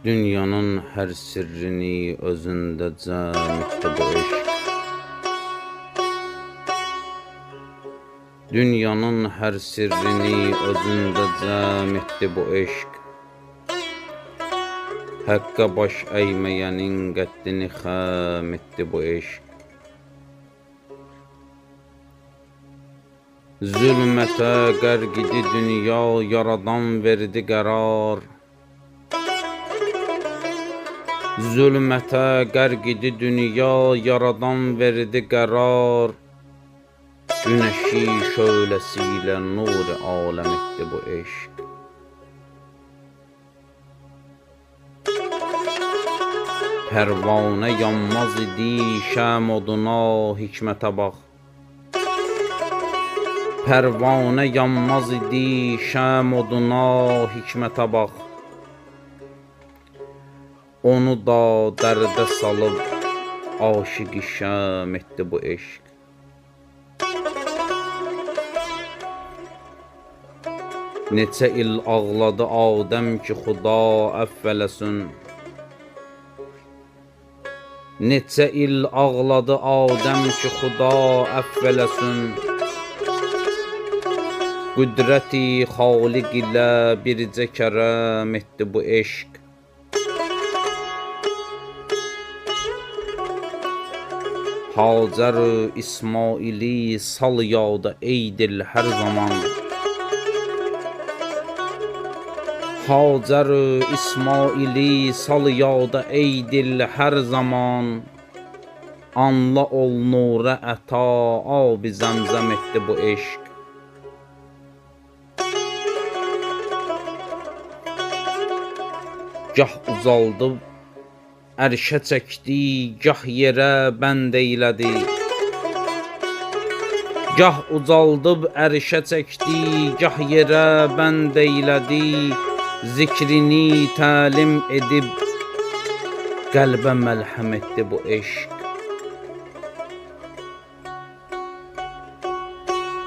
Dünyanın hər sirrini özündə cəm etdi bu eşq. Dünyanın hər sirrini özündə cəm etdi bu eşq. Həqqə baş əyməyənin qəddini xəm etdi bu eşq. Zülmətə qərq idi dünya, yaradan verdi qərar. Zülmətə qərq idi dünya, yaradan verdi qərar. Günəşi şöyləsilə nur aləm etdi bu eşq. Pərvanə yanmaz idi şəm oduna, hikmətə bax. Pərvanə yanmaz idi şəm oduna, hikmətə bax. Onu da dərdə salıb aşiqi şəm etdi bu eşq. Neçə il ağladı Adəm ki, Xuda əffələsin. Neçə il ağladı Adəm ki, Xuda əffələsin. Qüdrəti Xaliq ilə bircə kərəm etdi bu eşq. Hacər İsmaili sal yada ey dil hər zaman. Hacər İsmaili sal yada ey dil hər zaman. Anla ol nura əta abi zəmzəm etdi bu eşq. Gah uzaldıb ərşə çəkdi, gah yerə bənd eylədi. Gah ucaldıb ərşə çəkdi, gah yerə bənd eylədi. Zikrini təlim edib qəlbə məlhəm etdi bu eşq.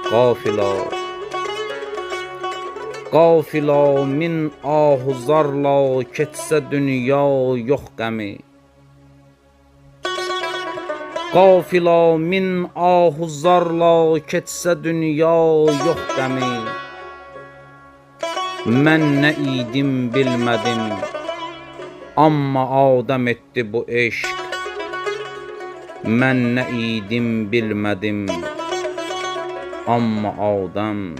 Qafila, qafila min ahuzarla keçsə dünya yox qəmi. Qafila min ahuzarla keçsə dünya yox qəmi. Mən nə idim bilmədim, amma Adəm etdi bu eşq. Mən nə idim bilmədim, amma Adəm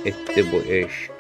etdi bu eşq.